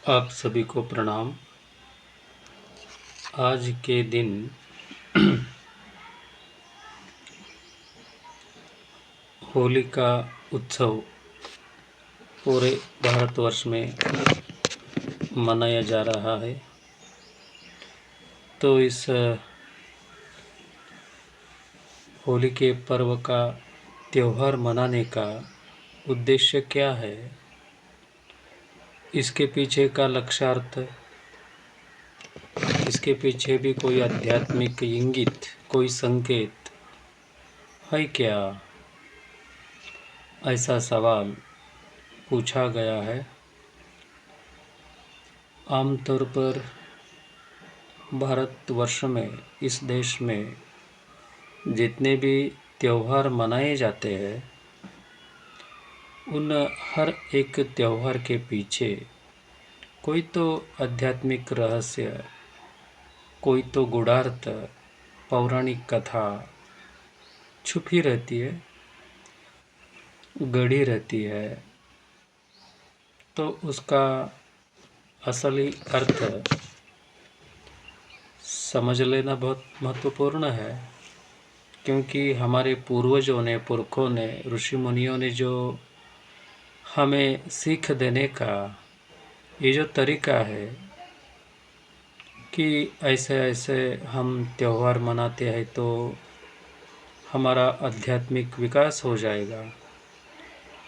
आप सभी को प्रणाम। आज के दिन होली का उत्सव पूरे भारतवर्ष में मनाया जा रहा है। तो इस होली के पर्व का त्यौहार मनाने का उद्देश्य क्या है, इसके पीछे का लक्ष्यार्थ, इसके पीछे भी कोई आध्यात्मिक इंगित, कोई संकेत है क्या, ऐसा सवाल पूछा गया है। आमतौर पर भारतवर्ष में, इस देश में जितने भी त्यौहार मनाए जाते हैं, उन हर एक त्यौहार के पीछे कोई तो आध्यात्मिक रहस्य, कोई तो गूढ़ार्थ, पौराणिक कथा छुपी रहती है, गढ़ी रहती है। तो उसका असली अर्थ समझ लेना बहुत महत्वपूर्ण है, क्योंकि हमारे पूर्वजों ने, पुरखों ने, ऋषि मुनियों ने जो हमें सीख देने का ये जो तरीका है कि ऐसे ऐसे हम त्यौहार मनाते हैं तो हमारा आध्यात्मिक विकास हो जाएगा,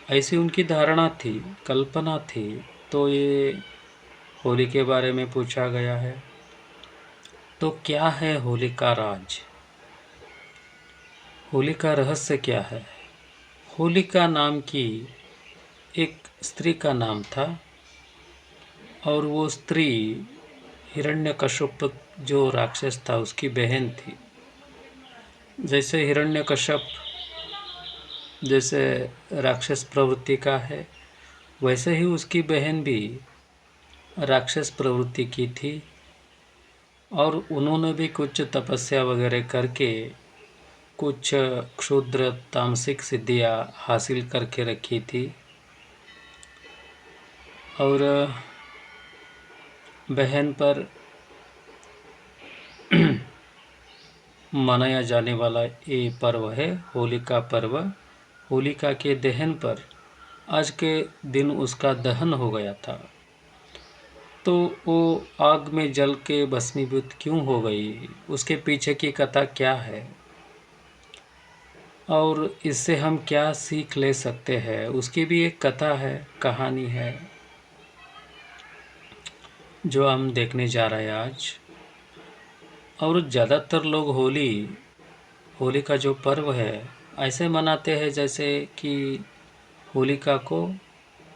ऐसी उनकी धारणा थी, कल्पना थी। तो ये होली के बारे में पूछा गया है। तो क्या है होली का राज, होली का रहस्य क्या है? होलिका नाम की एक स्त्री का नाम था, और वो स्त्री हिरण्यकश्यप जो राक्षस था उसकी बहन थी। जैसे हिरण्यकश्यप जैसे राक्षस प्रवृत्ति का है, वैसे ही उसकी बहन भी राक्षस प्रवृत्ति की थी, और उन्होंने भी कुछ तपस्या वगैरह करके कुछ क्षुद्र तामसिक सिद्धियाँ हासिल करके रखी थी। और बहन पर मनाया जाने वाला ये पर्व है होली का पर्व। होलिका के दहन पर आज के दिन उसका दहन हो गया था, तो वो आग में जल के भस्मीभूत क्यों हो गई, उसके पीछे की कथा क्या है और इससे हम क्या सीख ले सकते हैं, उसकी भी एक कथा है, कहानी है, जो हम देखने जा रहे हैं आज। और ज़्यादातर लोग होली का जो पर्व है ऐसे मनाते हैं जैसे कि होलिका को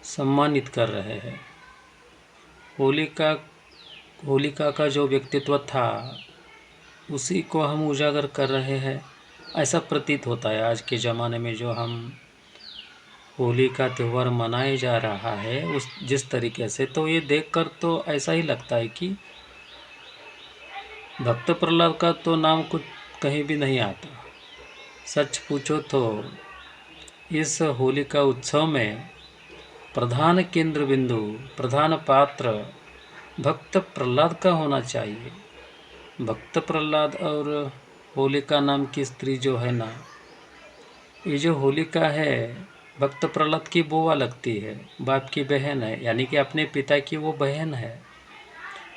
सम्मानित कर रहे हैं। होलिका का जो व्यक्तित्व था उसी को हम उजागर कर रहे हैं, ऐसा प्रतीत होता है आज के ज़माने में। जो हम होली का त्यौहार मनाया जा रहा है उस जिस तरीके से, तो ये देखकर तो ऐसा ही लगता है कि भक्त प्रहलाद का तो नाम कुछ कहीं भी नहीं आता। सच पूछो तो इस होली का उत्सव में प्रधान केंद्र बिंदु, प्रधान पात्र भक्त प्रहलाद का होना चाहिए। भक्त प्रहलाद और होलिका नाम की स्त्री जो है ना, ये जो होलिका है भक्त प्रहलाद की बुआ लगती है, बाप की बहन है, यानी कि अपने पिता की वो बहन है।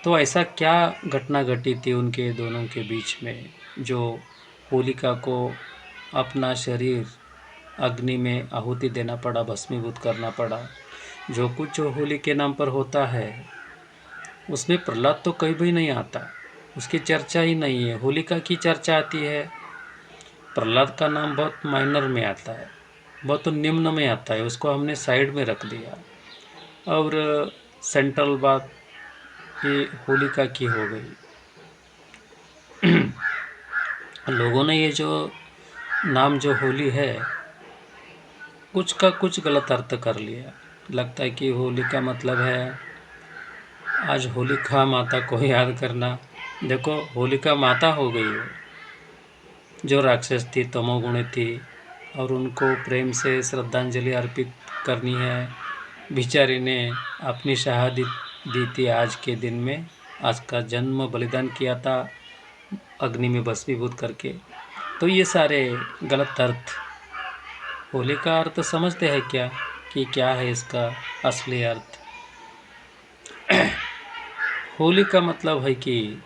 तो ऐसा क्या घटना घटी थी उनके दोनों के बीच में, जो होलिका को अपना शरीर अग्नि में आहुति देना पड़ा, भस्मीभूत करना पड़ा। जो कुछ होली के नाम पर होता है उसमें प्रहलाद तो कहीं भी नहीं आता, उसकी चर्चा ही नहीं है। होलिका की चर्चा आती है, प्रहलाद का नाम बहुत माइनर में आता है, बहुत निम्न में आता है, उसको हमने साइड में रख दिया। और सेंट्रल बात ये होलिका की हो गई। लोगों ने ये जो नाम जो होली है कुछ का कुछ गलत अर्थ कर लिया। लगता है कि होली का मतलब है आज होलिका माता को याद करना। देखो होलिका माता हो गई वो, जो राक्षस थी, तमोगुणी थी, और उनको प्रेम से श्रद्धांजलि अर्पित करनी है। बेचारी ने अपनी शहादत बीती आज के दिन में, आज का जन्म बलिदान किया था अग्नि में भस्मीभूत करके। तो ये सारे गलत अर्थ, होली का अर्थ समझते हैं क्या कि क्या है इसका असली अर्थ? होली का मतलब है कि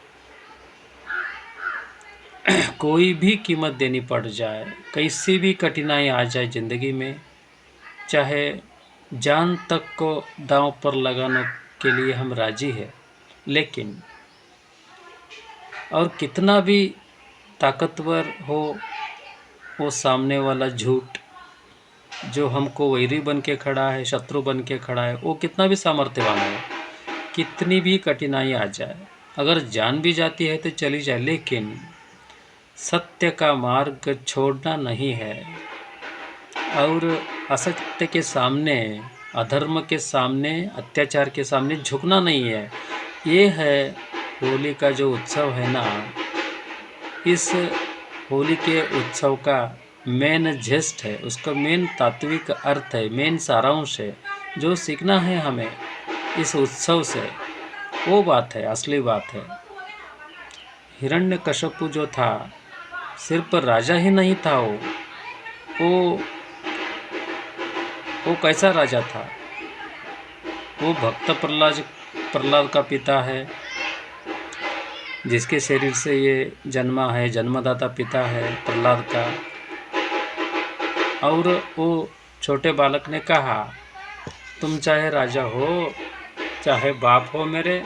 कोई भी कीमत देनी पड़ जाए, कैसी भी कठिनाई आ जाए ज़िंदगी में, चाहे जान तक को दांव पर लगाने के लिए हम राजी हैं, लेकिन और कितना भी ताकतवर हो वो सामने वाला झूठ जो हमको वैरी बन के खड़ा है, शत्रु बन के खड़ा है, वो कितना भी सामर्थ्यवान है, कितनी भी कठिनाई आ जाए, अगर जान भी जाती है तो चली जाए, लेकिन सत्य का मार्ग छोड़ना नहीं है और असत्य के सामने, अधर्म के सामने, अत्याचार के सामने झुकना नहीं है। ये है होली का जो उत्सव है ना, इस होली के उत्सव का मेन जेस्ट है, उसका मेन तात्विक अर्थ है, मेन सारांश है, जो सीखना है हमें इस उत्सव से, वो बात है, असली बात है। हिरण्यकश्यपु जो था सिर्फ राजा ही नहीं था, वो कैसा राजा था? वो भक्त प्रहलाद का पिता है, जिसके शरीर से ये जन्मा है, जन्मदाता पिता है प्रहलाद का। और वो छोटे बालक ने कहा, तुम चाहे राजा हो, चाहे बाप हो मेरे,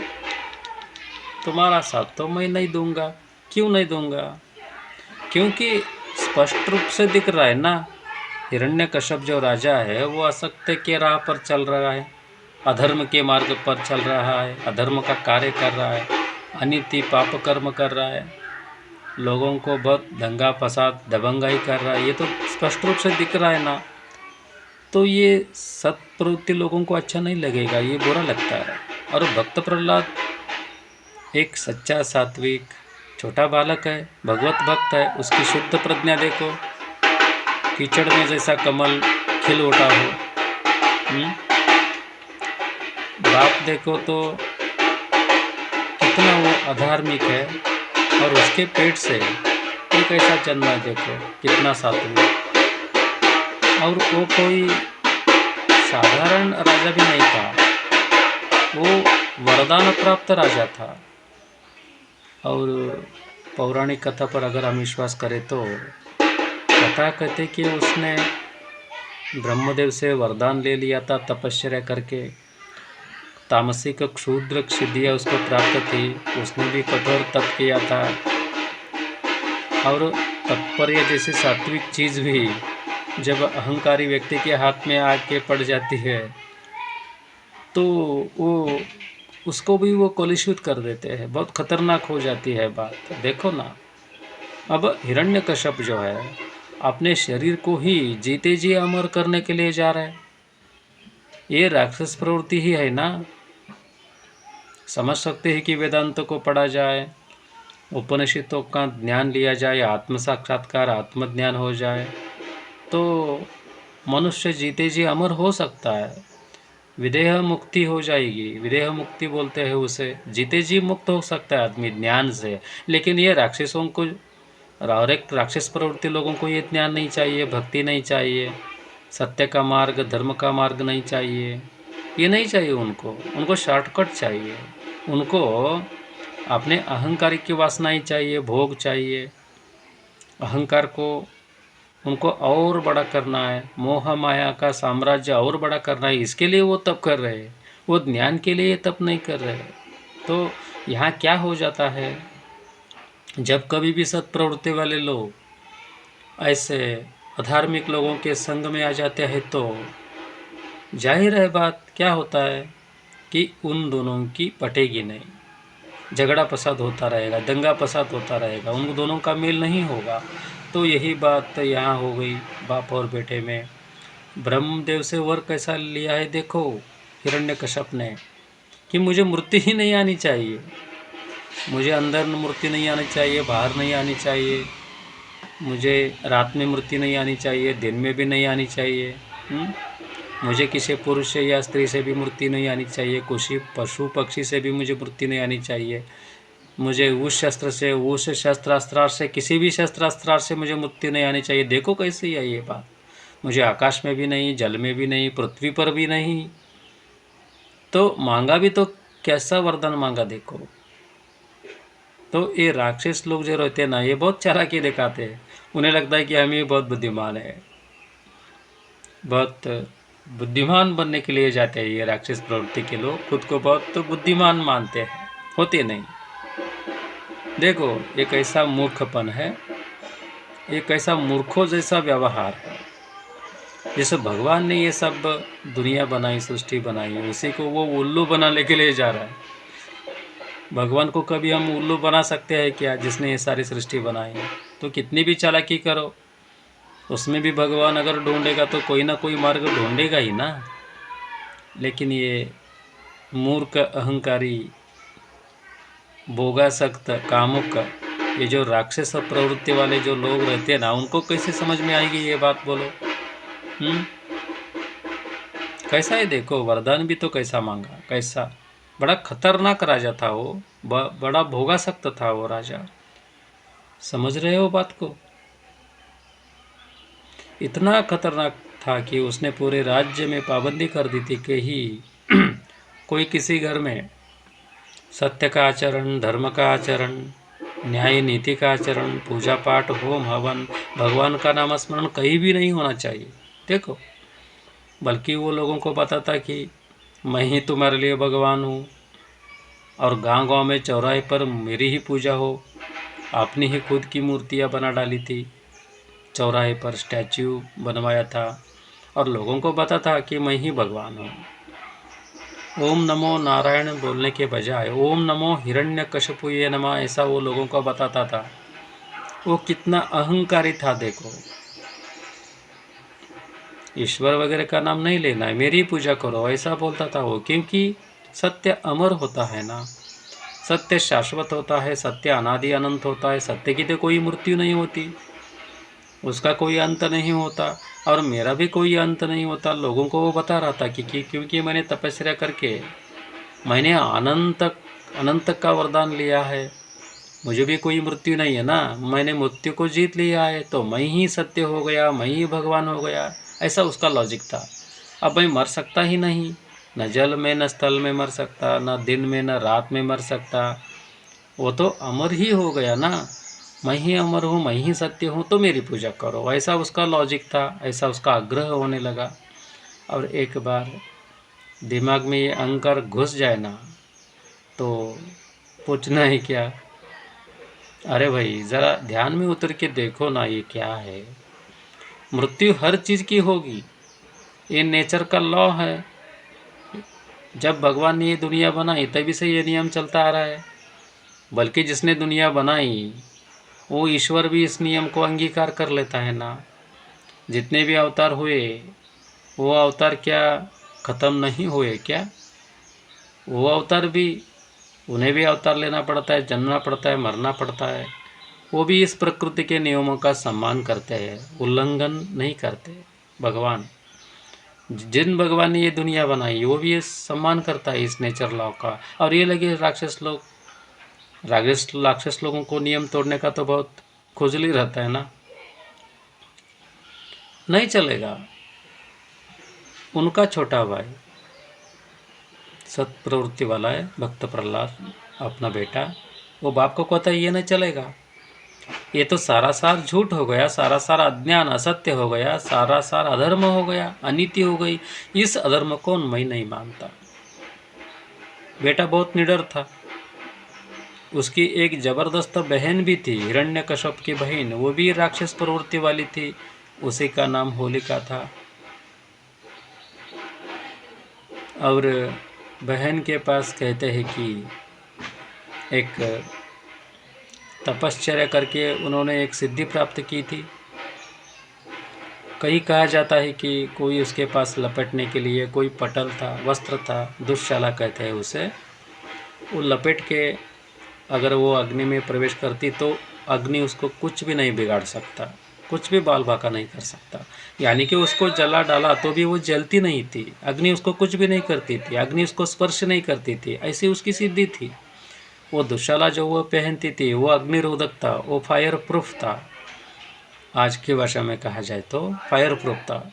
तुम्हारा साथ तो मैं नहीं दूंगा। क्यों नहीं दूंगा? क्योंकि स्पष्ट रूप से दिख रहा है ना, हिरण्यकश्यप जो राजा है वो असत्य के राह पर चल रहा है, अधर्म के मार्ग पर चल रहा है, अधर्म का कार्य कर रहा है, अनीति पाप कर्म कर रहा है, लोगों को बहुत दंगा फसाद दबंगाई कर रहा है, ये तो स्पष्ट रूप से दिख रहा है ना। तो ये सत्प्रवृत्ति लोगों को अच्छा नहीं लगेगा, ये बुरा लगता है। और भक्त प्रहलाद एक सच्चा सात्विक छोटा बालक है, भगवत भक्त है, उसकी शुद्ध प्रज्ञा देखो, कीचड़ में जैसा कमल खिल उठा हो। बाप देखो तो कितना वो अधार्मिक है, और उसके पेट से एक ऐसा जन्मा देखो कितना सात्विक। और वो कोई साधारण राजा भी नहीं था, वो वरदान प्राप्त राजा था। और पौराणिक कथा पर अगर हम विश्वास करें तो कथा कहते कि उसने ब्रह्मदेव से वरदान ले लिया था तपस्या करके, तामसिक क्षुद्र सिद्धियाँ उसको प्राप्त थी, उसने भी कठोर तप किया था। और तत्पर्य जैसी सात्विक चीज़ भी जब अहंकारी व्यक्ति के हाथ में आके पड़ जाती है तो वो उसको भी वो कलुषित कर देते हैं, बहुत खतरनाक हो जाती है बात। देखो ना, अब हिरण्यकश्यप जो है अपने शरीर को ही जीते जी अमर करने के लिए जा रहा है, ये राक्षस प्रवृत्ति ही है ना। समझ सकते हैं कि वेदांतों को पढ़ा जाए, उपनिषदों का ज्ञान लिया जाए, आत्म साक्षात्कार आत्मज्ञान हो जाए तो मनुष्य जीते जी अमर हो सकता है, विदेह मुक्ति हो जाएगी। विदेह मुक्ति बोलते हैं उसे, जीते जी मुक्त हो सकता है आदमी ज्ञान से। लेकिन ये राक्षसों को और एक राक्षस प्रवृत्ति लोगों को ये ज्ञान नहीं चाहिए, भक्ति नहीं चाहिए, सत्य का मार्ग धर्म का मार्ग नहीं चाहिए, ये नहीं चाहिए उनको शॉर्टकट चाहिए, उनको अपने अहंकार की वासना ही चाहिए, भोग चाहिए, अहंकार को उनको और बड़ा करना है, मोह माया का साम्राज्य और बड़ा करना है, इसके लिए वो तप कर रहे हैं, वो ज्ञान के लिए तप नहीं कर रहे। तो यहाँ क्या हो जाता है, जब कभी भी सत्प्रवृत्ति वाले लोग ऐसे अधार्मिक लोगों के संग में आ जाते हैं तो जाहिर है बात क्या होता है कि उन दोनों की पटेगी नहीं, झगड़ा फसाद होता रहेगा, दंगा फसाद होता रहेगा, उन दोनों का मेल नहीं होगा। तो यही बात यहाँ हो गई बाप और बेटे में। ब्रह्मदेव से वर कैसा लिया है देखो हिरण्यकश्यप ने, कि मुझे मूर्ति ही नहीं आनी चाहिए, मुझे अंदर मूर्ति नहीं आनी चाहिए, बाहर नहीं आनी चाहिए, मुझे रात में मूर्ति नहीं आनी चाहिए, दिन में भी नहीं आनी चाहिए। मुझे किसी पुरुष से या स्त्री से भी मूर्ति नहीं आनी चाहिए, किसी पशु पक्षी से भी मुझे मूर्ति नहीं आनी चाहिए, मुझे उस शस्त्र से, उस शस्त्रास्त्र से, किसी भी शस्त्रास्त्र से मुझे मूर्ति नहीं आनी चाहिए। देखो कैसी है ये बात। मुझे आकाश में भी नहीं, जल में भी नहीं, पृथ्वी पर भी नहीं। तो मांगा भी तो कैसा वरदान मांगा देखो। तो ये राक्षस लोग जो रहते हैं ना, ये बहुत चालाकी दिखाते हैं। उन्हें लगता है कि हम ही बहुत बुद्धिमान है, बहुत बुद्धिमान बनने के लिए जाते हैं ये राक्षस प्रवृत्ति के लोग। खुद को बहुत तो बुद्धिमान मानते हैं, होते नहीं। देखो ये कैसा मूर्खपन है, ये कैसा मूर्खों जैसा व्यवहार है। जैसे भगवान ने ये सब दुनिया बनाई, सृष्टि बनाई, उसी को वो उल्लू बनाने के लिए जा रहा है। भगवान को कभी हम उल्लू बना सकते हैं क्या, जिसने ये सारी सृष्टि बनाई है? तो कितनी भी चालाकी करो, उसमें भी भगवान अगर ढूंढेगा तो कोई ना कोई मार्ग ढूंढेगा ही ना। लेकिन ये मूर्ख, अहंकारी, भोगासक्त, कामुक, ये जो राक्षस प्रवृत्ति वाले जो लोग रहते हैं ना, उनको कैसे समझ में आएगी ये बात बोलो? कैसा है देखो, वरदान भी तो कैसा मांगा, कैसा बड़ा खतरनाक राजा था वो, बड़ा भोगासक्त था वो राजा। समझ रहे हो बात को? इतना खतरनाक था कि उसने पूरे राज्य में पाबंदी कर दी थी कि ही कोई किसी घर में सत्य का आचरण, धर्म का आचरण, न्याय नीति का आचरण, पूजा पाठ, होम हवन, भगवान का नाम स्मरण कहीं भी नहीं होना चाहिए। देखो, बल्कि वो लोगों को बताता कि मैं ही तुम्हारे लिए भगवान हूँ, और गांव-गांव में चौराहे पर मेरी ही पूजा हो। आपने ही खुद की मूर्तियाँ बना डाली थी, चौराहे पर स्टैच्यू बनवाया था, और लोगों को बताता था कि मैं ही भगवान हूँ। ओम नमो नारायण बोलने के बजाय ओम नमो हिरण्यकशिपुये नमः ऐसा वो लोगों को बताता था। वो कितना अहंकारी था देखो। ईश्वर वगैरह का नाम नहीं लेना है, मेरी पूजा करो, ऐसा बोलता था वो। क्योंकि सत्य अमर होता है ना, सत्य शाश्वत होता है, सत्य अनादि अनंत होता है। सत्य की तो कोई मृत्यु नहीं होती, उसका कोई अंत नहीं होता, और मेरा भी कोई अंत नहीं होता। लोगों को वो बता रहा था कि क्योंकि मैंने तपस्या करके मैंने अनंत का वरदान लिया है, मुझे भी कोई मृत्यु नहीं है ना, मैंने मृत्यु को जीत लिया है, तो मैं ही सत्य हो गया, मैं ही भगवान हो गया। ऐसा उसका लॉजिक था। अब मैं मर सकता ही नहीं, न जल में न स्थल में मर सकता, न दिन में न रात में मर सकता, वो तो अमर ही हो गया ना। मैं ही अमर हूँ, मैं ही सत्य हूँ, तो मेरी पूजा करो, ऐसा उसका लॉजिक था, ऐसा उसका आग्रह होने लगा। और एक बार दिमाग में ये अहंकार घुस जाए ना, तो पूछना ही क्या। अरे भाई ज़रा ध्यान में उतर के देखो ना, ये क्या है। मृत्यु हर चीज़ की होगी, ये नेचर का लॉ है। जब भगवान ने ये दुनिया बनाई तभी से ये नियम चलता आ रहा है। बल्कि जिसने दुनिया बनाई वो ईश्वर भी इस नियम को अंगीकार कर लेता है ना। जितने भी अवतार हुए वो अवतार क्या ख़त्म नहीं हुए क्या? वो अवतार भी, उन्हें भी अवतार लेना पड़ता है, जन्मना पड़ता है, मरना पड़ता है। वो भी इस प्रकृति के नियमों का सम्मान करते हैं, उल्लंघन नहीं करते। भगवान, जिन भगवान ने ये दुनिया बनाई वो भी ये सम्मान करता है इस नेचर लॉ का। और ये लगे राक्षस लोगों को नियम तोड़ने का तो बहुत खुजली रहता है ना, नहीं चलेगा। उनका छोटा भाई सत प्रवृत्ति वाला है, भक्त प्रहलाद अपना बेटा, वो बाप को कहता है ये नहीं चलेगा, ये तो सारा सार झूठ हो गया, सारा सार अज्ञान असत्य हो गया, सारा सार अधर्म हो गया, अनीति हो गई, इस अधर्म को मैं नहीं मानता। बेटा बहुत निडर था। उसकी एक जबरदस्त बहन भी थी, हिरण्यकश्यप की बहन, वो भी राक्षस प्रवृत्ति वाली थी, उसी का नाम होलिका था। और बहन के पास कहते हैं कि एक तपश्चर्या करके उन्होंने एक सिद्धि प्राप्त की थी। कहीं कहा जाता है कि कोई उसके पास लपेटने के लिए कोई पटल था, वस्त्र था, दुष्शाला कहते हैं उसे, वो लपेट के अगर वो अग्नि में प्रवेश करती तो अग्नि उसको कुछ भी नहीं बिगाड़ सकता। कुछ भी बाल बाका नहीं कर सकता। यानी कि उसको जला डाला तो भी वो जलती नहीं थी, अग्नि उसको कुछ भी नहीं करती थी, अग्नि उसको स्पर्श नहीं करती थी, ऐसी उसकी सिद्धि थी। वो दुशाला जो वो पहनती थी वो अग्निरोधक था, वो फायर प्रूफ था। आज की भाषा में कहा जाए तो फायर प्रूफ था।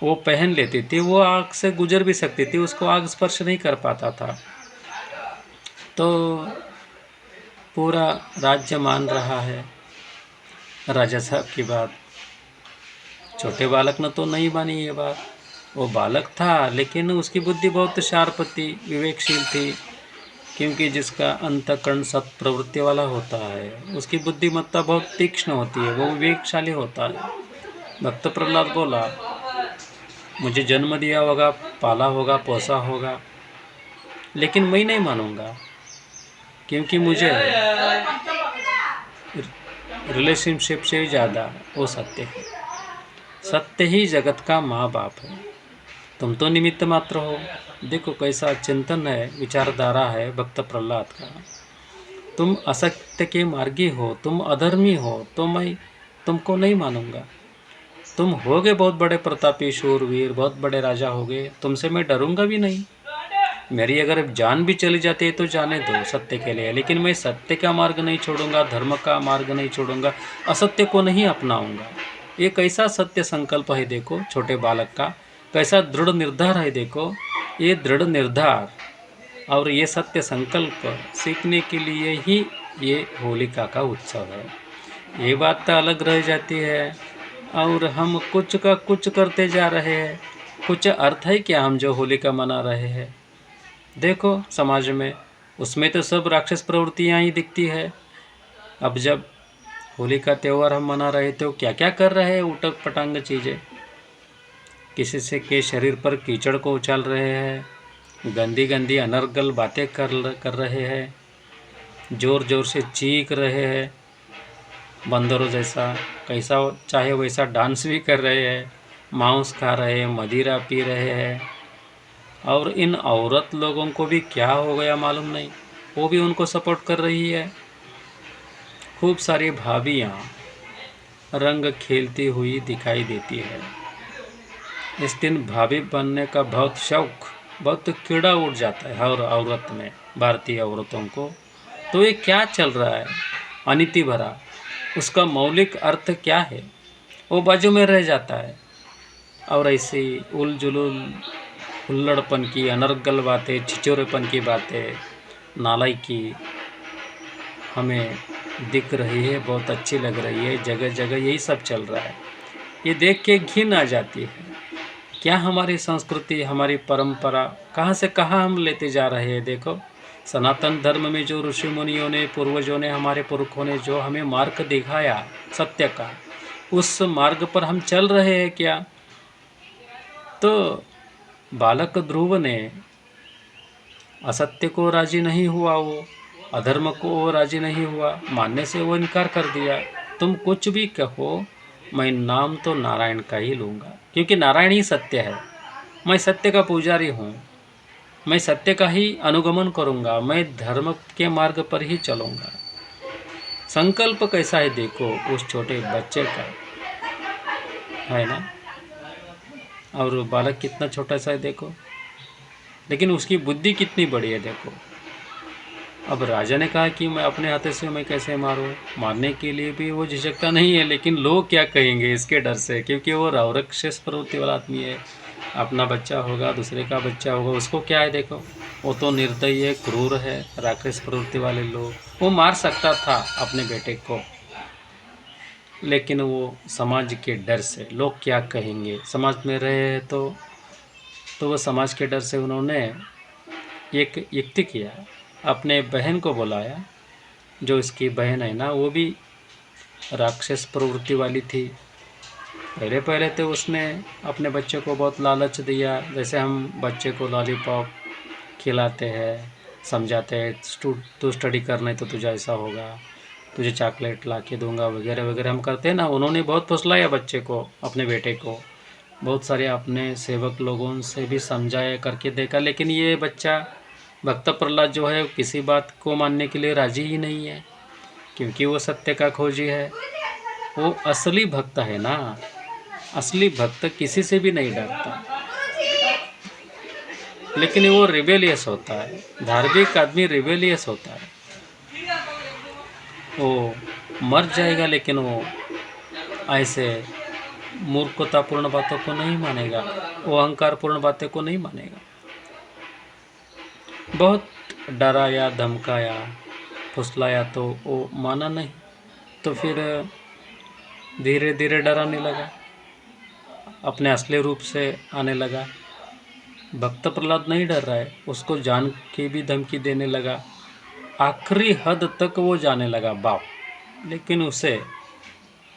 वो पहन लेती थी, वो आग से गुजर भी सकती थी, उसको आग स्पर्श नहीं कर पाता था। तो पूरा राज्य मान रहा है राजा साहब की बात। छोटे बालक ने तो नहीं मानी ये बात। वो बालक था लेकिन उसकी बुद्धि बहुत शार्प थी, विवेकशील थी, क्योंकि जिसका अंतःकरण सत प्रवृत्ति वाला होता है उसकी बुद्धिमत्ता बहुत तीक्ष्ण होती है, वो विवेकशाली होता है। भक्त प्रहलाद बोला, मुझे जन्म दिया होगा, पाला होगा, पोसा होगा, लेकिन मैं नहीं मानूंगा, क्योंकि मुझे रिलेशनशिप से ज़्यादा वो सत्य है। सत्य ही जगत का माँ बाप है। तुम तो निमित्त मात्र हो। देखो कैसा चिंतन है, विचारधारा है भक्त प्रहलाद का। तुम असत्य के मार्गी हो, तुम अधर्मी हो, तो मैं तुमको नहीं मानूंगा। तुम होगे बहुत बड़े प्रतापी शूरवीर, बहुत बड़े राजा होगे, तुमसे मैं डरूंगा भी नहीं। मेरी अगर जान भी चली जाती है तो जाने दो सत्य के लिए, लेकिन मैं सत्य का मार्ग नहीं छोड़ूंगा, धर्म का मार्ग नहीं छोड़ूंगा, असत्य को नहीं अपनाऊंगा। ये कैसा सत्य संकल्प है देखो छोटे बालक का, कैसा दृढ़ निर्धार है देखो। ये दृढ़ निर्धार और ये सत्य संकल्प सीखने के लिए ही ये होलिका का उत्सव है। ये बात तो अलग रह जाती है और हम कुछ का कुछ करते जा रहे हैं। कुछ अर्थ है क्या हम जो होलिका मना रहे हैं? देखो समाज में उसमें तो सब राक्षस प्रवृत्तियाँ ही दिखती है। अब जब होली का त्यौहार हम मना रहे तो क्या क्या कर रहे हैं, उटक पटांग चीज़ें। किसी से के शरीर पर कीचड़ को उछाल रहे हैं, गंदी गंदी अनर्गल बातें कर रहे हैं, ज़ोर ज़ोर से चीख रहे हैं, बंदरों जैसा कैसा चाहे वैसा डांस भी कर रहे हैं, मांस खा रहे हैं, मदिरा पी रहे हैं। और इन औरत लोगों को भी क्या हो गया मालूम नहीं, वो भी उनको सपोर्ट कर रही है। खूब सारी भाभियाँ रंग खेलती हुई दिखाई देती है। इस दिन भाभी बनने का बहुत शौक, बहुत कीड़ा उठ जाता है हर औरत में, भारतीय औरतों को। तो ये क्या चल रहा है अनिति भरा, उसका मौलिक अर्थ क्या है, वो बाजू में रह जाता है। और ऐसी उलझुल हुल्लड़पन की, अनर्गल बातें, छिचोरेपन की बातें, नालायकी हमें दिख रही है, बहुत अच्छी लग रही है। जगह जगह यही सब चल रहा है। ये देख के घिन आ जाती है। क्या हमारी संस्कृति, हमारी परंपरा कहाँ से कहाँ हम लेते जा रहे हैं। देखो सनातन धर्म में जो ऋषि मुनियों ने, पूर्वजों ने, हमारे पुरखों ने जो हमें मार्ग दिखाया सत्य का, उस मार्ग पर हम चल रहे हैं क्या? तो बालक ध्रुव ने असत्य को राजी नहीं हुआ, वो अधर्म को वो राजी नहीं हुआ, मानने से वो इनकार कर दिया। तुम कुछ भी कहो, मैं नाम तो नारायण का ही लूँगा, क्योंकि नारायण ही सत्य है। मैं सत्य का पुजारी हूँ, मैं सत्य का ही अनुगमन करूँगा, मैं धर्म के मार्ग पर ही चलूँगा। संकल्प कैसा है देखो उस छोटे बच्चे का, है ना। और बालक कितना छोटा सा है देखो, लेकिन उसकी बुद्धि कितनी बड़ी है देखो। अब राजा ने कहा कि मैं अपने हाथ से मैं कैसे मारूं, मारने के लिए भी वो झिझकता नहीं है, लेकिन लोग क्या कहेंगे इसके डर से, क्योंकि वो राक्षस प्रवृत्ति वाला आदमी है। अपना बच्चा होगा, दूसरे का बच्चा होगा, उसको क्या है देखो, वो तो निर्दयी है, क्रूर है। राक्षस प्रवृत्ति वाले लोग, वो मार सकता था अपने बेटे को, लेकिन वो समाज के डर से, लोग क्या कहेंगे, समाज में रहे तो वो समाज के डर से उन्होंने एक युक्ति किया, अपने बहन को बुलाया। जो इसकी बहन है ना, वो भी राक्षस प्रवृत्ति वाली थी। पहले पहले तो उसने अपने बच्चे को बहुत लालच दिया, जैसे हम बच्चे को लॉलीपॉप खिलाते हैं, समझाते हैं, तू स्टडी करना है तो तुझे ऐसा होगा, तुझे चॉकलेट ला के दूँगा, वगैरह वगैरह हम करते हैं ना। उन्होंने बहुत फुसलाया बच्चे को, अपने बेटे को, बहुत सारे अपने सेवक लोगों से भी समझाया करके देखा, लेकिन ये बच्चा भक्त प्रहलाद जो है किसी बात को मानने के लिए राजी ही नहीं है, क्योंकि वो सत्य का खोजी है। वो असली भक्त है ना। असली भक्त किसी से भी नहीं डरता, लेकिन वो रिबेलियस होता है। धार्मिक आदमी रिबेलियस होता है, वो मर जाएगा लेकिन वो ऐसे मूर्खतापूर्ण बातों को नहीं मानेगा, वो अहंकारपूर्ण बातें को नहीं मानेगा। बहुत डराया, धमकाया, फुसलाया तो वो माना नहीं, तो फिर धीरे धीरे डराने लगा, अपने असली रूप से आने लगा। भक्त प्रहलाद नहीं डर रहा है, उसको जान के भी धमकी देने लगा, आखिरी हद तक वो जाने लगा बाप। लेकिन उसे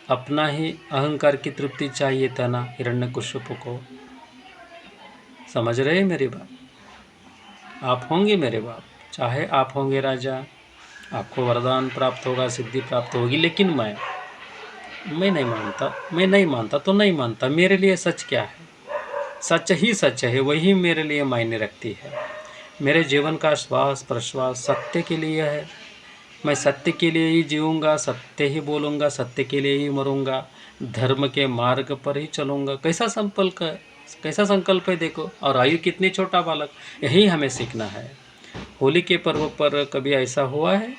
अपना ही अहंकार की तृप्ति चाहिए था ना, हिरण्यकश्यप को। समझ रहे हैं मेरी बात? आप होंगे मेरे बाप, चाहे आप होंगे राजा, आपको वरदान प्राप्त होगा, सिद्धि प्राप्त होगी, लेकिन मैं नहीं मानता। मैं नहीं मानता तो नहीं मानता, मेरे लिए सच क्या है? सच ही सच है, वही मेरे लिए मायने रखती है। मेरे जीवन का श्वास प्रश्वास सत्य के लिए है। मैं सत्य के लिए ही जीऊँगा, सत्य ही बोलूँगा, सत्य के लिए ही मरूँगा, धर्म के मार्ग पर ही चलूँगा। कैसा संकल्प है देखो, और आयु कितनी छोटा बालक। यही हमें सीखना है। होली के पर्व पर कभी ऐसा हुआ है,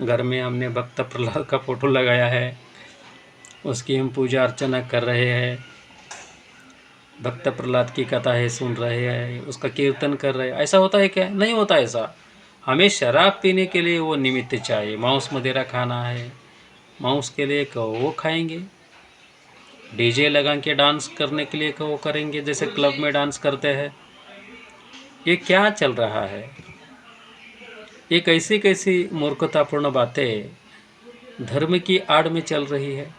घर में हमने भक्त प्रहलाद का फोटो लगाया है, उसकी हम पूजा अर्चना कर रहे हैं, भक्त प्रहलाद की कथाएं सुन रहे हैं, उसका कीर्तन कर रहे हैं, ऐसा होता है क्या? नहीं होता ऐसा। हमें शराब पीने के लिए वो निमित्त चाहिए, मांस मदिरा खाना है, मांस के लिए वो खाएंगे, डीजे लगा के डांस करने के लिए वो करेंगे, जैसे क्लब में डांस करते हैं। ये क्या चल रहा है? ये कैसी कैसी मूर्खतापूर्ण बातें धर्म की आड़ में चल रही है।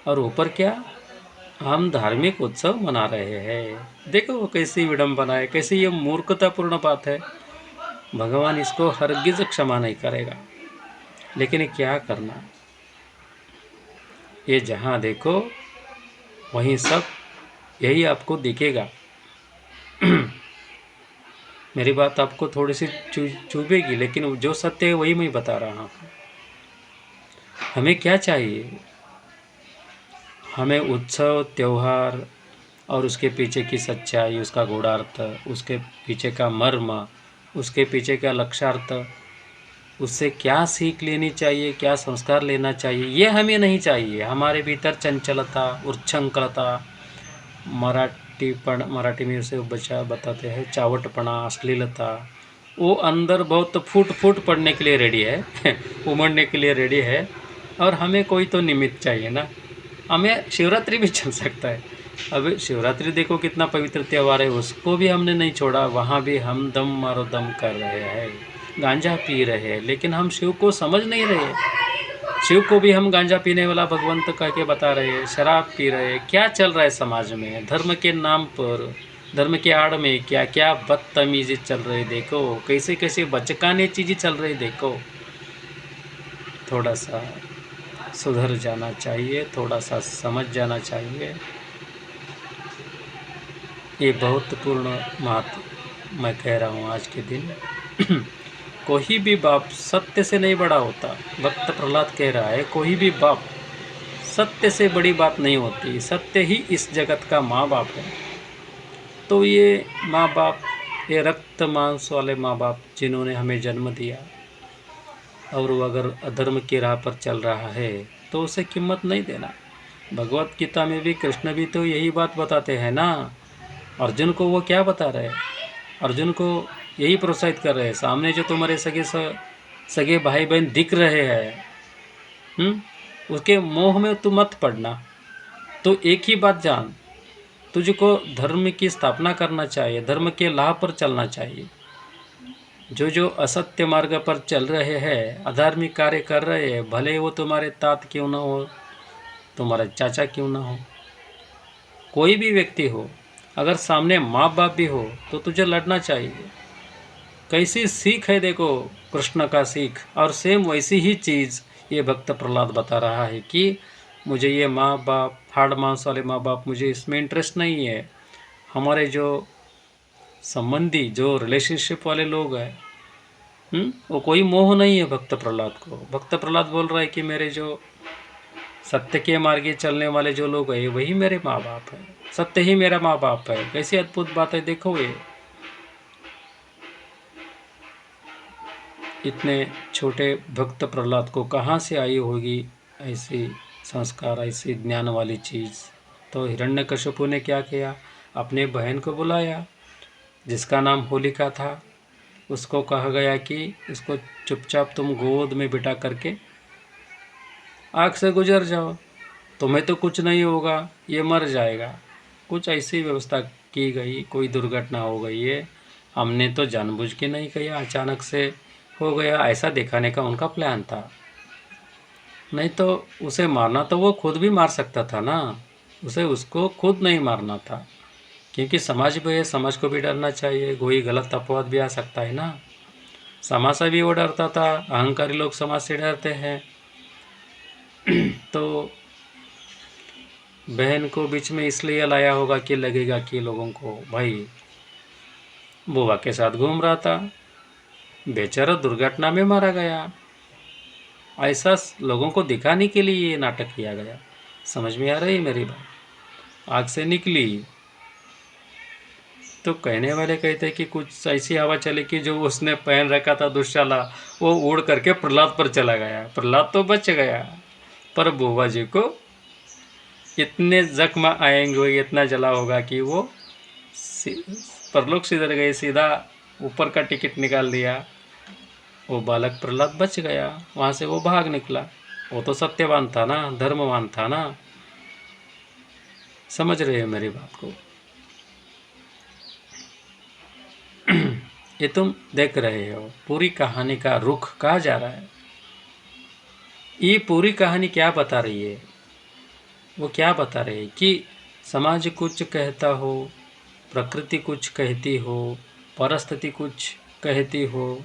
और ऊपर क्या, हम धार्मिक उत्सव मना रहे हैं। देखो वो कैसी विडंबना है, कैसी ये मूर्खतापूर्ण बात है। भगवान इसको हरगिज क्षमा नहीं करेगा, लेकिन क्या करना, ये जहाँ देखो वहीं सब यही आपको दिखेगा। मेरी बात आपको थोड़ी सी चुभेगी, लेकिन जो सत्य है वही मैं बता रहा हूँ। हमें क्या चाहिए? हमें उत्सव त्यौहार और उसके पीछे की सच्चाई, उसका गूढ़ार्थ, उसके पीछे का मर्म, उसके पीछे का लक्ष्यार्थ, उससे क्या सीख लेनी चाहिए, क्या संस्कार लेना चाहिए, ये हमें नहीं चाहिए। हमारे भीतर चंचलता, उच्छृंखलता, मराठी में उसे बताते हैं चावटपना, अश्लीलता, वो अंदर बहुत फूट फूट पड़ने के लिए रेडी है उमड़ने के लिए रेडी है। और हमें कोई तो निमित्त चाहिए ना। हमें शिवरात्रि भी चल सकता है। अब शिवरात्रि देखो कितना पवित्र त्यौहार है, उसको भी हमने नहीं छोड़ा, वहाँ भी हम दम मारो दम कर रहे हैं, गांजा पी रहे हैं, लेकिन हम शिव को समझ नहीं रहे। शिव को भी हम गांजा पीने वाला भगवंत कह के बता रहे हैं, शराब पी रहे हैं। क्या चल रहा है समाज में? धर्म के नाम पर, धर्म के आड़ में क्या क्या बदतमीजी चल रही, देखो कैसे कैसे बचकाने चीज़ें चल रही, देखो। थोड़ा सा सुधर जाना चाहिए, थोड़ा सा समझ जाना चाहिए। ये बहुत पूर्ण महत्व मैं कह रहा हूँ आज के दिन। कोई भी बाप सत्य से नहीं बड़ा होता। भक्त प्रहलाद कह रहा है, कोई भी बाप सत्य से बड़ी बात नहीं होती, सत्य ही इस जगत का माँ बाप है। तो ये माँ बाप, ये रक्त मांस वाले माँ बाप जिन्होंने हमें जन्म दिया, और वो अगर अधर्म की राह पर चल रहा है तो उसे कीमत नहीं देना। भगवत गीता में भी कृष्ण भी तो यही बात बताते हैं ना। अर्जुन को वो क्या बता रहे हैं? अर्जुन को यही प्रोत्साहित कर रहे हैं, सामने जो तुम्हारे सगे भाई बहन दिख रहे हैं, उसके मोह में तुम मत पड़ना। तो एक ही बात जान, तुझको धर्म की स्थापना करना चाहिए, धर्म के लाभ पर चलना चाहिए। जो असत्य मार्ग पर चल रहे हैं, अधार्मिक कार्य कर रहे हैं, भले वो तुम्हारे तात क्यों ना हो, तुम्हारा चाचा क्यों ना हो, कोई भी व्यक्ति हो, अगर सामने माँ बाप भी हो तो तुझे लड़ना चाहिए। कैसी सीख है देखो कृष्ण का सीख। और सेम वैसी ही चीज़ ये भक्त प्रहलाद बता रहा है कि मुझे ये माँ बाप, हाड़ मांस वाले माँ बाप, मुझे इसमें इंटरेस्ट नहीं है। हमारे जो संबंधी, जो रिलेशनशिप वाले लोग हैं, वो कोई मोह नहीं है भक्त प्रहलाद को। भक्त प्रहलाद बोल रहा है कि मेरे जो सत्य के मार्गे चलने वाले जो लोग हैं वही मेरे माँ बाप हैं, सत्य ही मेरा माँ बाप है। कैसी अद्भुत बात है, देखो ये इतने छोटे भक्त प्रहलाद को कहाँ से आई होगी ऐसी संस्कार, ऐसी ज्ञान वाली चीज़। तो हिरण्यकशिपु ने क्या किया, अपने बहन को बुलाया जिसका नाम होलिका था। उसको कहा गया कि इसको चुपचाप तुम गोद में बिठा करके आग से गुजर जाओ, तुम्हें तो कुछ नहीं होगा, ये मर जाएगा। कुछ ऐसी व्यवस्था की गई, कोई दुर्घटना हो गई है, हमने तो जानबूझ के नहीं किया, अचानक से हो गया, ऐसा दिखाने का उनका प्लान था। नहीं तो उसे मारना तो वो खुद भी मार सकता था ना, उसे उसको खुद नहीं मारना था, क्योंकि समाज भी है, समाज को भी डरना चाहिए, कोई गलत अपवाद भी आ सकता है ना। समाज से भी वो डरता था, अहंकारी लोग समाज से डरते हैं। तो बहन को बीच में इसलिए लाया होगा कि लगेगा कि लोगों को भाई बुआ के साथ घूम रहा था, बेचारा दुर्घटना में मारा गया, ऐसा लोगों को दिखाने के लिए ये नाटक किया गया। समझ में आ रही मेरी बात। आग से निकली तो कहने वाले कहते कि कुछ ऐसी हवा चली कि जो उसने पहन रखा था दुशाला वो उड़ करके प्रहलाद पर चला गया। प्रहलाद तो बच गया, पर बुआ जी को इतने जख्म आएंगे, इतना जला होगा कि वो परलोक सिधर गए, सीधा ऊपर का टिकट निकाल दिया। वो बालक प्रहलाद बच गया, वहाँ से वो भाग निकला। वो तो सत्यवान था ना, धर्मवान था ना। समझ रहे हो मेरी बात को। ये तुम देख रहे हो पूरी कहानी का रुख कहाँ जा रहा है। ये पूरी कहानी क्या बता रही है, वो क्या बता रही है कि समाज कुछ कहता हो, प्रकृति कुछ कहती हो, परिस्थिति कुछ कहती हो,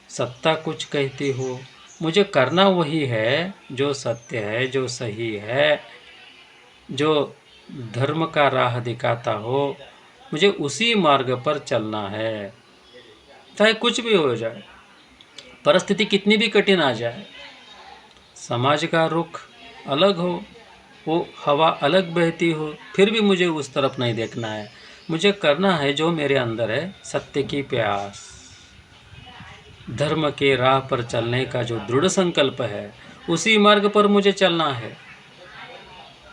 सत्ता कुछ कहती हो, मुझे करना वही है जो सत्य है, जो सही है, जो धर्म का राह दिखाता हो, मुझे उसी मार्ग पर चलना है, चाहे कुछ भी हो जाए, परिस्थिति कितनी भी कठिन आ जाए। समाज का रुख अलग हो, वो हवा अलग बहती हो, फिर भी मुझे उस तरफ नहीं देखना है। मुझे करना है जो मेरे अंदर है, सत्य की प्यास, धर्म के राह पर चलने का जो दृढ़ संकल्प है, उसी मार्ग पर मुझे चलना है।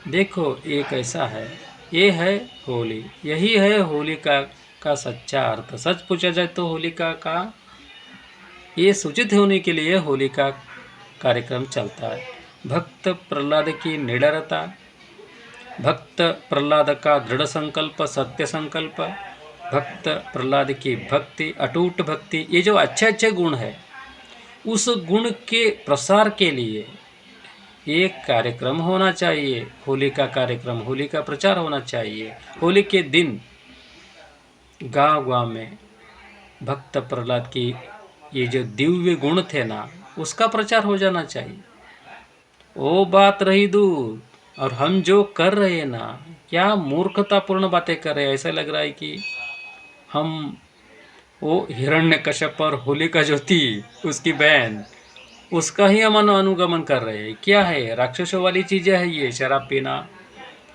देखो ये कैसा है, ये है होली, यही है होलिका का सच्चा अर्थ। सच पूछा जाए तो होलिका का ये सूचित होने के लिए होली का कार्यक्रम चलता है। भक्त प्रहलाद की निडरता, भक्त प्रहलाद का दृढ़ संकल्प, सत्य संकल्प, भक्त प्रहलाद की भक्ति, अटूट भक्ति, ये जो अच्छे अच्छे गुण है, उस गुण के प्रसार के लिए एक कार्यक्रम होना चाहिए। होली का कार्यक्रम, होली का प्रचार होना चाहिए। होली के दिन गांव गांव में भक्त प्रहलाद की ये जो दिव्य गुण थे ना, उसका प्रचार हो जाना चाहिए। वो बात रही दूर, और हम जो कर रहे हैं ना, क्या मूर्खतापूर्ण बातें कर रहे हैं। ऐसा लग रहा है कि हम वो हिरण्यकश्यप और होलिका जो थी उसकी बहन, उसका ही हम अनुगमन कर रहे हैं। क्या है, राक्षसों वाली चीज़ें है ये, शराब पीना,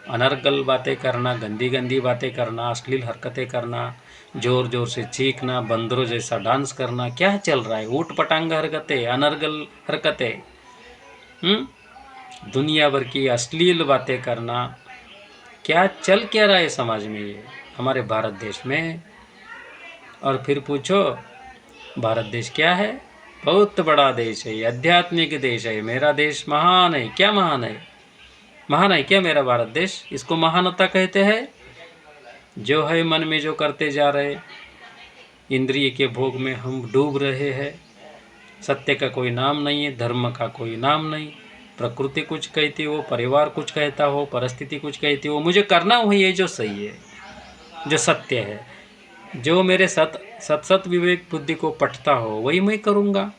अनर्गल बातें करना, गंदी गंदी बातें करना, अश्लील हरकतें करना, जोर जोर से चीखना, बंदरों जैसा डांस करना, क्या चल रहा है, ऊट पटांग हरकतें, अनर्गल हरकतें, दुनिया भर की अश्लील बातें करना, क्या चल क्या रहा है समाज में, ये हमारे भारत देश में। और फिर पूछो भारत देश क्या है, बहुत बड़ा देश है, आध्यात्मिक देश है, मेरा देश महान है। क्या महान है, महान है क्या मेरा भारत देश? इसको महानता कहते हैं। जो है मन में जो करते जा रहे, इंद्रिय के भोग में हम डूब रहे हैं। सत्य का कोई नाम नहीं है, धर्म का कोई नाम नहीं, प्रकृति कुछ कहती हो, परिवार कुछ कहता हो, परिस्थिति कुछ कहती हो, मुझे करना वही है जो सही है, जो सत्य है, जो मेरे सत विवेक बुद्धि को पटता हो, वही मैं करूँगा।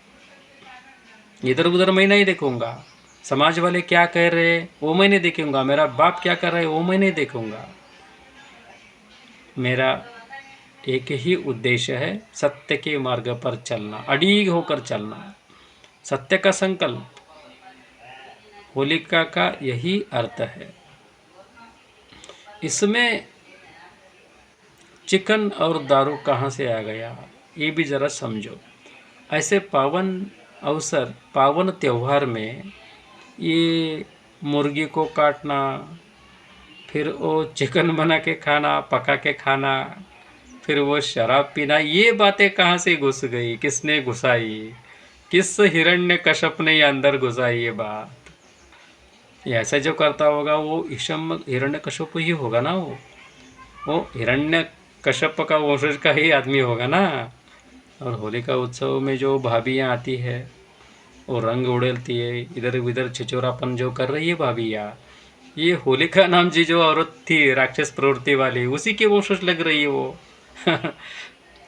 इधर उधर मैं नहीं देखूँगा। समाज वाले क्या कह रहे हैं वो मैं नहीं देखूँगा, मेरा बाप क्या कर रहा है वो मैं नहीं देखूँगा। मेरा एक ही उद्देश्य है, सत्य के मार्ग पर चलना, अड़ीग होकर चलना, सत्य का संकल्प। होलिका का यही अर्थ है। इसमें चिकन और दारू कहाँ से आ गया, ये भी ज़रा समझो। ऐसे पावन अवसर, पावन त्यौहार में ये मुर्गी को काटना, फिर वो चिकन बना के खाना, पका के खाना, फिर वो शराब पीना, ये बातें कहाँ से घुस गई, किसने घुसाई, किस हिरण्यकश्यप ने ये अंदर घुसाई ये बात। ये ऐसा जो करता होगा वो हिरण्यकश्यप ही होगा ना, वो हिरण्यकश्यप का वंशज का ही आदमी होगा ना। और होली का उत्सव में जो भाभियाँ आती है, वो रंग उड़ेलती है, इधर उधर छिचोरापन जो कर रही है भाभियाँ, ये होलिका नाम जी जो औरत थी राक्षस प्रवृत्ति वाली, उसी के वंशज लग रही है वो।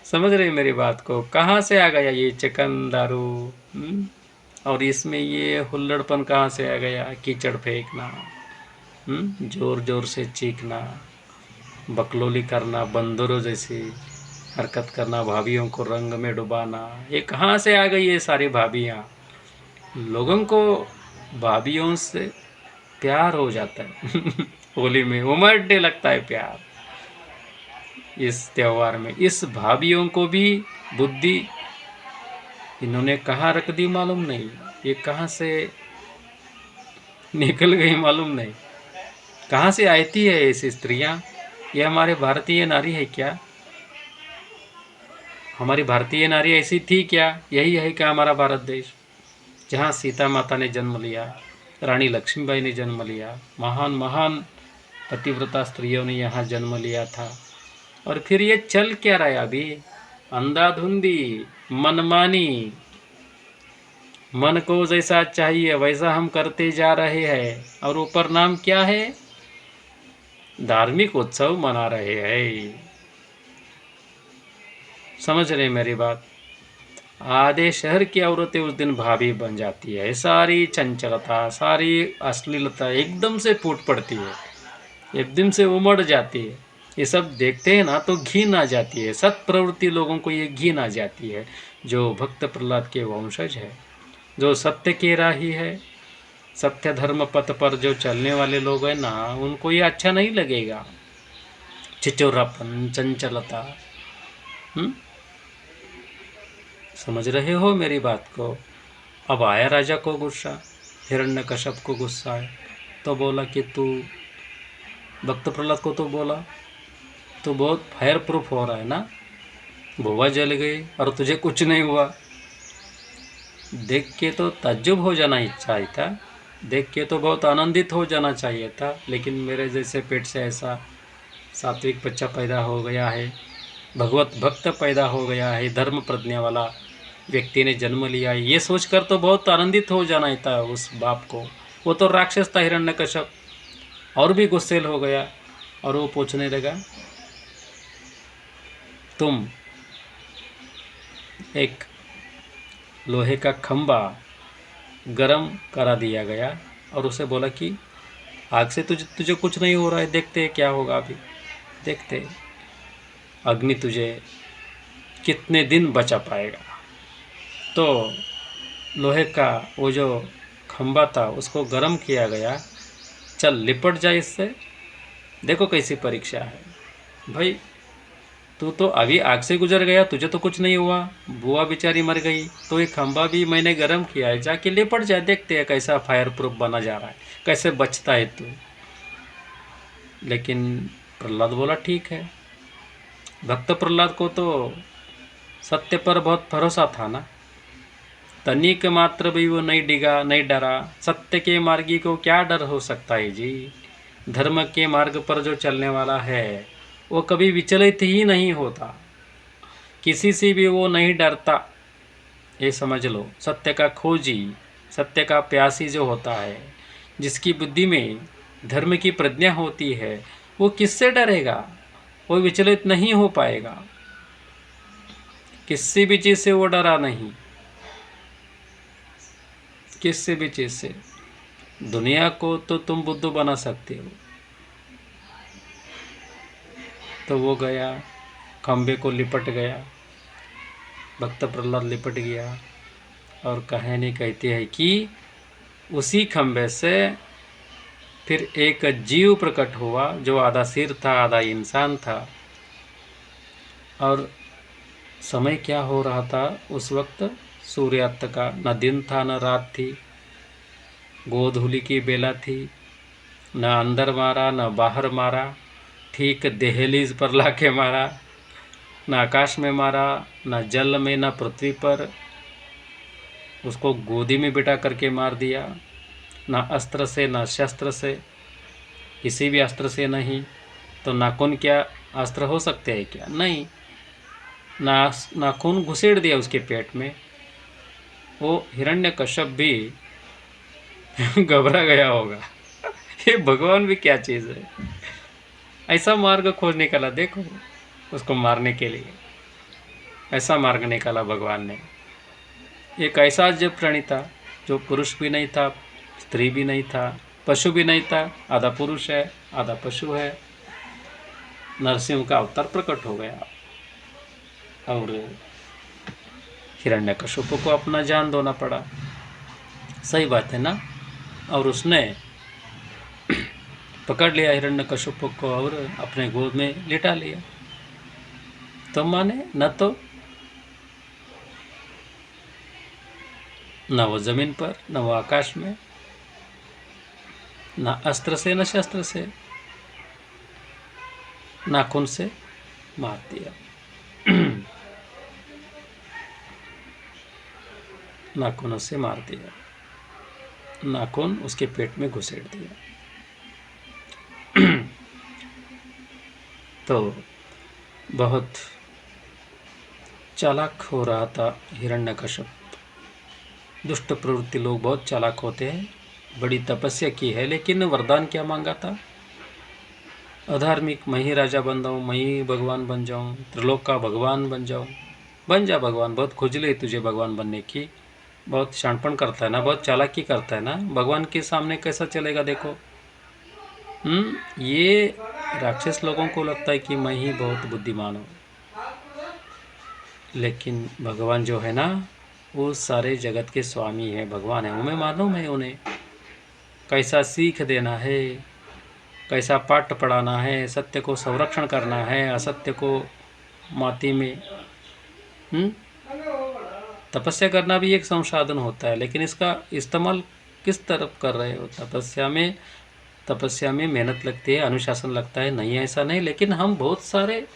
समझ रहे मेरी बात को, कहाँ से आ गया ये चिकन दारू? और इसमें ये हुल्लड़पन कहाँ से आ गया, कीचड़ फेंकना, जोर जोर से चीखना, बकलोली करना, बंदरों जैसी हरकत करना, भाभियों को रंग में डुबाना, ये कहाँ से आ गई ये सारी भाभियाँ? लोगों को भाभियों से प्यार हो जाता है। होली में उमड़ने लगता है प्यार। इस त्यौहार में इस भाभियों को भी बुद्धि इन्होंने कहाँ रख दी मालूम नहीं, ये कहाँ से निकल गई मालूम नहीं, कहाँ से आती है ऐसी स्त्रियाँ? ये हमारे भारतीय नारी है क्या? हमारी भारतीय नारी ऐसी थी क्या? यही है क्या हमारा भारत देश, जहाँ सीता माता ने जन्म लिया, रानी लक्ष्मीबाई ने जन्म लिया, महान महान पतिव्रता स्त्रियों ने यहाँ जन्म लिया था। और फिर ये चल क्या रहा है अभी? अंधाधुंधी, मनमानी, मन को जैसा चाहिए वैसा हम करते जा रहे हैं, और ऊपर नाम क्या है? धार्मिक उत्सव मना रहे हैं। समझ रहे मेरी बात? आधे शहर की औरतें उस दिन भाभी बन जाती है, सारी चंचलता, सारी अश्लीलता एकदम से फूट पड़ती है, एकदम से उमड़ जाती है। ये सब देखते हैं ना तो घिन आ जाती है, सत प्रवृत्ति लोगों को ये घिन आ जाती है। जो भक्त प्रहलाद के वंशज है, जो सत्य के राही है, सत्य धर्म पथ पर जो चलने वाले लोग हैं ना, उनको ये अच्छा नहीं लगेगा। छिचोरापन, चंचलता, समझ रहे हो मेरी बात को? अब आया राजा को गुस्सा, हिरण्यकश्यप को गुस्सा है, तो बोला कि तू, भक्त प्रहलाद को तो बोला तो बहुत फायर प्रूफ हो रहा है ना, भुआ जल गई और तुझे कुछ नहीं हुआ। देख के तो ताज्जुब हो जाना ही चाहिए था, देख के तो बहुत आनंदित हो जाना चाहिए था, लेकिन मेरे जैसे पेट से ऐसा सात्विक बच्चा पैदा हो गया है, भगवत भक्त पैदा हो गया है, धर्म प्रज्ञा वाला व्यक्ति ने जन्म लिया है, ये सोचकर तो बहुत आनंदित हो जाना ही था उस बाप को। वो तो राक्षस था हिरण्यकश्यप, और भी गुस्सेल हो गया, और वो पूछने लगा, तुम एक लोहे का खंबा गरम करा दिया गया, और उसे बोला कि आग से तुझे कुछ नहीं हो रहा है, देखते क्या होगा अभी, देखते अग्नि तुझे कितने दिन बचा पाएगा। तो लोहे का वो जो खंबा था उसको गर्म किया गया, चल लिपट जाए इससे, देखो कैसी परीक्षा है भाई। तू तो अभी आग से गुजर गया, तुझे तो कुछ नहीं हुआ, बुआ बेचारी मर गई, तो ये खंबा भी मैंने गर्म किया है, जाके लिपट जाए, देखते हैं कैसा फायर प्रूफ बना जा रहा है, कैसे बचता है तू। लेकिन प्रहलाद बोला ठीक है। भक्त प्रहलाद को तो सत्य पर बहुत भरोसा था ना, तनिक मात्र भी वो नहीं डिगा, नहीं डरा। सत्य के मार्गी को क्या डर हो सकता है जी? धर्म के मार्ग पर जो चलने वाला है वो कभी विचलित ही नहीं होता, किसी से भी वो नहीं डरता, ये समझ लो। सत्य का खोजी, सत्य का प्यासी जो होता है, जिसकी बुद्धि में धर्म की प्रज्ञा होती है, वो किससे डरेगा? वो विचलित नहीं हो पाएगा, किसी भी चीज़ से वो डरा नहीं, किसी भी चीज़ से। दुनिया को तो तुम बुद्धू बना सकते हो। तो वो गया, खंबे को लिपट गया, भक्त प्रहलाद लिपट गया, और कहानी कहती है कि उसी खंभे से फिर एक जीव प्रकट हुआ जो आधा सिर था आधा इंसान था। और समय क्या हो रहा था उस वक्त? सूर्यास्त का, न दिन था न रात थी, गोधूली की बेला थी। न अंदर मारा न बाहर मारा, ठीक दहलीज पर लाके मारा। न आकाश में मारा, न जल में, न पृथ्वी पर। उसको गोदी में बिठा करके मार दिया। न अस्त्र से न शस्त्र से, किसी भी अस्त्र से नहीं। तो नाखून क्या अस्त्र हो सकते हैं क्या? नहीं। नाखून घुसेड़ दिया उसके पेट में। वो हिरण्यकश्यप भी घबरा गया होगा। ये भगवान भी क्या चीज़ है, ऐसा मार्ग खोज निकाला। देखो उसको मारने के लिए ऐसा मार्ग निकाला भगवान ने। एक ऐसा जब प्राणी था जो पुरुष भी नहीं था, स्त्री भी नहीं था, पशु भी नहीं था, आधा पुरुष है आधा पशु है। नरसिंह का अवतार प्रकट हो गया और हिरण्यकश्यप को अपना जान देना पड़ा। सही बात है ना? और उसने पकड़ लिया हिरण्यकश्यप को और अपने गोद में लिटा लिया। तो माने न तो न वो जमीन पर न वो आकाश में, न अस्त्र से न शस्त्र से, नाखून से मार दिया। नाखूनों से मार दिया, नाखून उसके पेट में घुसेड़ दिया। तो बहुत चालाक हो रहा था हिरण्यकश्यप। दुष्ट प्रवृत्ति लोग बहुत चालाक होते हैं। बड़ी तपस्या की है लेकिन वरदान क्या मांगा था? अधार्मिक, मैं ही राजा बन जाऊँ, मैं ही भगवान बन जाऊँ, त्रिलोक का भगवान बन जाऊँ। बन जा भगवान, बहुत खुजली है तुझे भगवान बनने की, बहुत शानपन करता है ना, बहुत चालाकी करता है ना, भगवान के सामने कैसा चलेगा देखो। ये राक्षस लोगों को लगता है कि मैं ही बहुत बुद्धिमान हूँ, लेकिन भगवान जो है ना वो सारे जगत के स्वामी है, भगवान है। उन्हें मालूम है उन्हें कैसा सीख देना है, कैसा पाठ पढ़ाना है, सत्य को संरक्षण करना है, असत्य को माटी में। तपस्या करना भी एक संसाधन होता है, लेकिन इसका इस्तेमाल किस तरफ कर रहे हो? तपस्या में मेहनत लगती है, अनुशासन लगता है, नहीं ऐसा नहीं। लेकिन हम बहुत सारे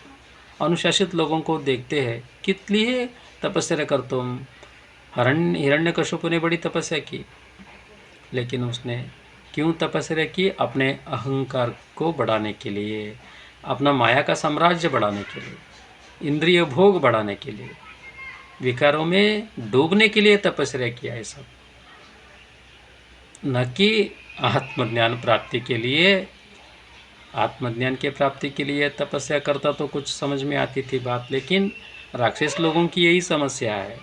अनुशासित लोगों को देखते हैं, कितनी है तपस्या कर तुम। हिरण्यकश्यप ने बड़ी तपस्या की, लेकिन उसने क्यों तपस्या की? अपने अहंकार को बढ़ाने के लिए, अपना माया का साम्राज्य बढ़ाने के लिए, इंद्रिय भोग बढ़ाने के लिए, विकारों में डूबने के लिए तपस्या किया है सब, न कि आत्मज्ञान प्राप्ति के लिए। आत्मज्ञान के प्राप्ति के लिए तपस्या करता तो कुछ समझ में आती थी बात, लेकिन राक्षस लोगों की यही समस्या है।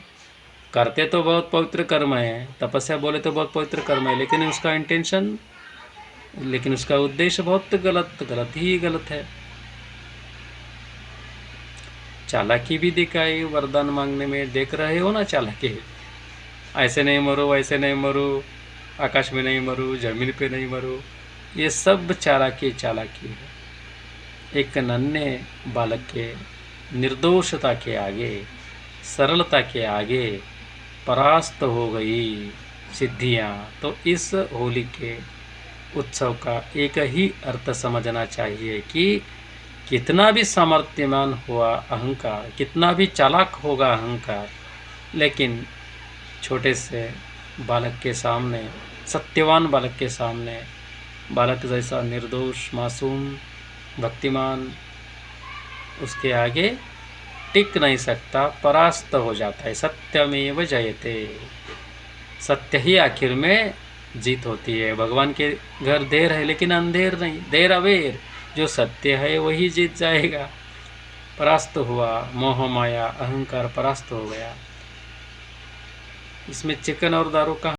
करते तो बहुत पवित्र कर्म है, तपस्या बोले तो बहुत पवित्र कर्म है, लेकिन उसका इंटेंशन, लेकिन उसका उद्देश्य बहुत गलत ही गलत है। चालाकी भी दिखाई वरदान मांगने में, देख रहे हो ना चालाकी। ऐसे नहीं मरो, वैसे नहीं मरो, आकाश में नहीं मरो, जमीन पे नहीं मरो, ये सब चालाकी है। एक नन्हे बालक के निर्दोषता के आगे, सरलता के आगे परास्त हो गई सिद्धियाँ। तो इस होली के उत्सव का एक ही अर्थ समझना चाहिए कि कितना भी सामर्थ्यवान हुआ अहंकार, कितना भी चालाक होगा अहंकार, लेकिन छोटे से बालक के सामने, सत्यवान बालक के सामने, बालक जैसा निर्दोष, मासूम, भक्तिमान, उसके आगे टिक नहीं सकता, परास्त हो जाता है। सत्यमेव जयते, सत्य ही आखिर में जीत होती है। भगवान के घर देर है लेकिन अंधेर नहीं, देर अवेर, जो सत्य है वही जीत जाएगा। परास्त हुआ मोह माया, अहंकार परास्त हो गया। इसमें चिकन और दारू का